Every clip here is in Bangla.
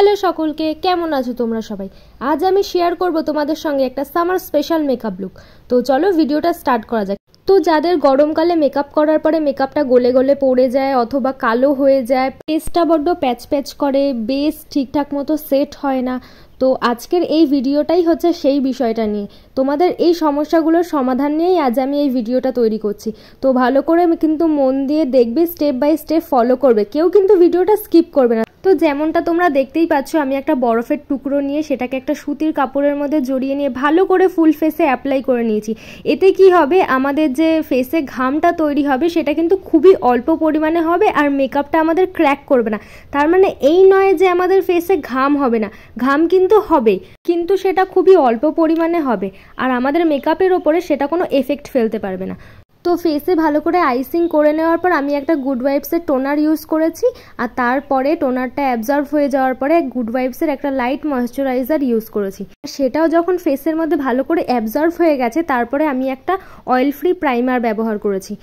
হ্যালো সকলকে, কেমন আছো তোমরা সবাই? আজ আমি শেয়ার করব তোমাদের সঙ্গে একটা সামার স্পেশাল মেকআপ লুক। তো চলো ভিডিওটা স্টার্ট করা যাক। তো যাদের গরমকালে মেকআপ করার পরে মেকআপটা গলে গলে পড়ে যায় অথবা কালো হয়ে যায়, ফেসটা বড্ড প্যাচ প্যাচ করে, বেস ঠিকঠাক মতো সেট হয় না, তো আজকের এই ভিডিওটাই হচ্ছে সেই বিষয়টা নিয়ে। তোমাদের এই সমস্যাগুলোর সমাধান নিয়েই আজ আমি এই ভিডিওটা তৈরি করছি। তো ভালো করে কিন্তু মন দিয়ে দেখবে, স্টেপ বাই স্টেপ ফলো করবে, কেউ কিন্তু ভিডিওটা স্কিপ করবে না। তো যেমনটা তোমরা দেখতেই পাচ্ছ, আমি একটা বরফের টুকরো নিয়ে সেটাকে একটা সুতির কাপড়ের মধ্যে জড়িয়ে নিয়ে ভালো করে ফুল ফেসে অ্যাপ্লাই করে নিয়েছি। এতে কি হবে, আমাদের যে ফেসে ঘামটা তৈরি হবে সেটা কিন্তু খুবই অল্প পরিমাণে হবে আর মেকআপটা আমাদের ক্র্যাক করবে না। তার মানে এই নয় যে আমাদের ফেসে ঘাম হবে না, ঘাম কিন্তু হবে, কিন্তু সেটা খুবই অল্প পরিমাণে হবে আর আমাদের মেকআপের ওপরে সেটা কোনো এফেক্ট ফেলতে পারবে না। তো ফেসে ভালো করে আইসিং করে নেওয়ার পর আমি একটা গুড ভাইবসের টোনার ইউজ করেছি আর তারপরে টোনারটা অ্যাবজর্ব হয়ে যাওয়ার পরে গুড ভাইবসের একটা লাইট ময়শ্চারাইজার ইউজ করেছি। সেটাও যখন ফেসের মধ্যে ভালো করে অ্যাবজর্ব হয়ে গেছে, তারপরে আমি একটা অয়েল ফ্রি প্রাইমার ব্যবহার করেছি।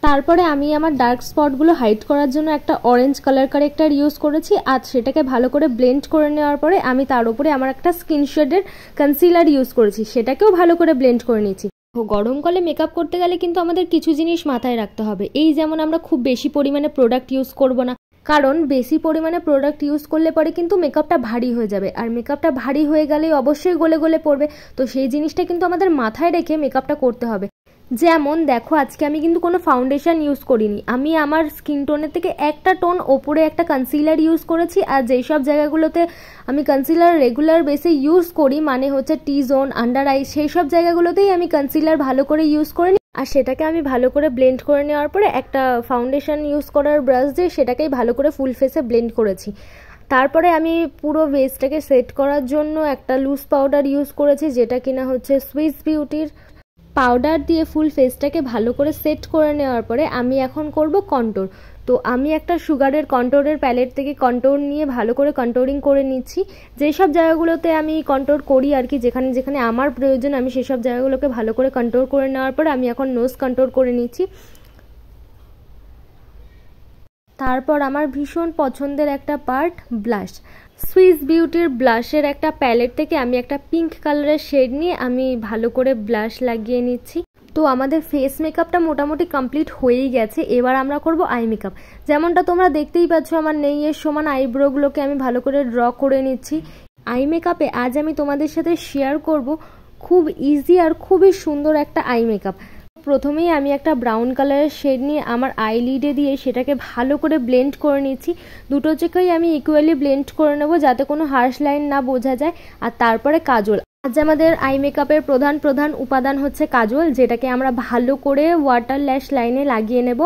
তারপরে আমি আমার ডার্ক স্পটগুলো হাইড করার জন্য একটা অরেঞ্জ কালার কারেক্টার ইউজ করেছি আর সেটাকে ভালো করে ব্লেন্ড করে নেওয়ার পরে আমি তার উপরে আমার একটা স্কিন শেডের কনসিলার ইউজ করেছি, সেটাকেও ভালো করে ব্লেন্ড করে নিয়েছি। গরমকালে মেকআপ করতে গেলে কিন্তু আমাদের কিছু জিনিস মাথায় রাখতে হবে। এই যেমন আমরা খুব বেশি পরিমাণে প্রোডাক্ট ইউজ করব না, কারণ বেশি পরিমাণে প্রোডাক্ট ইউজ করলে পরে কিন্তু মেকআপটা ভারী হয়ে যাবে আর মেকআপটা ভারী হয়ে গেলে অবশ্যই গলে গলে পড়বে। তো সেই জিনিসটা কিন্তু আমাদের মাথায় রেখে মেকআপটা করতে হবে। যেমন দেখো, আজকে আমি কিন্তু কোনো ফাউন্ডেশন ইউজ করিনি, আমি আমার স্কিন টোনের থেকে একটা টোন ওপরে একটা কনসিলার ইউজ করেছি। আর যেই সব জায়গাগুলোতে আমি কনসিলার রেগুলার বেসে ইউজ করি, মানে হচ্ছে টি জোন, আন্ডার আই, সেই সব জায়গাগুলোতেই আমি কনসিলার ভালো করে ইউজ করে নিই আর সেটাকে আমি ভালো করে ব্লেন্ড করে নেওয়ার পরে একটা ফাউন্ডেশন ইউজ করার ব্রাশ দিয়ে সেটাকেই ভালো করে ফুল ফেসে ব্লেন্ড করেছি। তারপরে আমি পুরো বেসটাকে সেট করার জন্য একটা লুজ পাউডার ইউজ করেছি, যেটা কিনা হচ্ছে সুইস বিউটির। পাউডার দিয়ে ফুল ফেসটাকে ভালো করে সেট করে নেওয়ার পরে আমি এখন করব কন্ট্যুর। তো আমি একটা সুগারের কন্ট্যুরের প্যালেট থেকে কন্ট্যুর নিয়ে ভালো করে কন্ট্যুরিং করে নিচ্ছি। যেসব জায়গাগুলোতে আমি কন্ট্যুর করি আর কি, যেখানে যেখানে আমার প্রয়োজন, আমি সেসব জায়গাগুলোকে ভালো করে কন্ট্যুর করে নেওয়ার পরে আমি এখন নোজ কন্ট্যুর করে নিচ্ছি। তারপর আমার ভীষণ পছন্দের একটা পার্ট, ব্লাশ। সুইস বিউটির ব্লাশের একটা প্যালেট থেকে আমি একটা পিঙ্ক কালারের শেড নিয়ে আমি ভালো করে ব্লাশ লাগিয়ে নিচ্ছি। তো আমাদের ফেস মেকআপটা মোটামুটি কমপ্লিট হয়েই গেছে, এবার আমরা করব আই মেকআপ। যেমনটা তোমরা দেখতেই পাচ্ছ, আমার নেইয়ের সমান আইব্রোগুলোকে আমি ভালো করে ড্র করে নিচ্ছি। আই মেকআপে আজ আমি তোমাদের সাথে শেয়ার করব খুব ইজি আর খুবই সুন্দর একটা আই মেকআপ। প্রথমেই আমি একটা ব্রাউন কালারের শেড নিয়ে আমার আইলিডে দিয়ে সেটাকে ভালো করে ব্লেন্ড করে নিচ্ছি। দুটো চোখেই আমি ইকুয়ালি ব্লেন্ড করে নেব যাতে কোনো হার্শ লাইন না বোঝা যায়। আর তারপরে কাজল। আজ আমাদের আই মেকআপের প্রধান উপাদান হচ্ছে কাজল, যেটাকে আমরা ভালো করে ওয়াটার ল্যাশ লাইনে লাগিয়ে নেব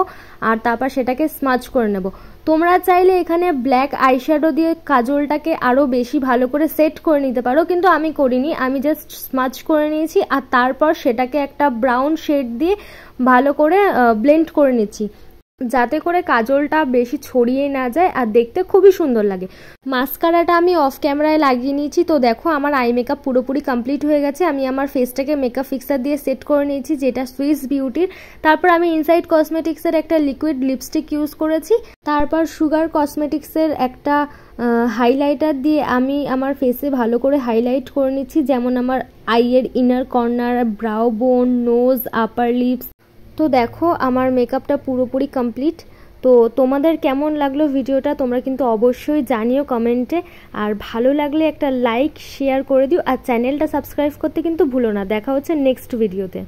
আর তারপর সেটাকে স্মাচ করে নেব। তোমরা চাইলে এখানে ব্ল্যাক আইশ্যাডো দিয়ে কাজলটাকে আরও বেশি ভালো করে সেট করে নিতে পারো, কিন্তু আমি করিনি, আমি জাস্ট স্মাচ করে নিয়েছি আর তারপর সেটাকে একটা ব্রাউন শেড দিয়ে ভালো করে ব্লেন্ড করে নিচ্ছি, যাতে করে কাজলটা বেশি ছড়িয়ে না যায় আর দেখতে খুবই সুন্দর লাগে। মাস্কারাটা আমি অফ ক্যামেরায় লাগিয়ে নিয়েছি। তো দেখো, আমার আই মেকআপ পুরোপুরি কমপ্লিট হয়ে গেছে। আমি আমার ফেসটাকে মেকআপ ফিক্সার দিয়ে সেট করে নিয়েছি, যেটা সুইস বিউটির। তারপর আমি ইনসাইড কসমেটিক্সের একটা লিকুইড লিপস্টিক ইউজ করেছি। তারপর সুগার কসমেটিক্সের একটা হাইলাইটার দিয়ে আমি আমার ফেসে ভালো করে হাইলাইট করে নিচ্ছি, যেমন আমার আইয়ের ইনার কর্নার, ব্রাউ বোন, নোজ, আপার লিপস। তো দেখো, আমার মেকআপটা পুরোপুরি কমপ্লিট। তো তোমাদের কেমন লাগলো ভিডিওটা তোমরা কিন্তু অবশ্যই জানিও কমেন্টে। আর ভালো লাগলে একটা লাইক শেয়ার করে দিও আর চ্যানেলটা সাবস্ক্রাইব করতে কিন্তু ভুলো না। দেখা হচ্ছে নেক্সট ভিডিওতে।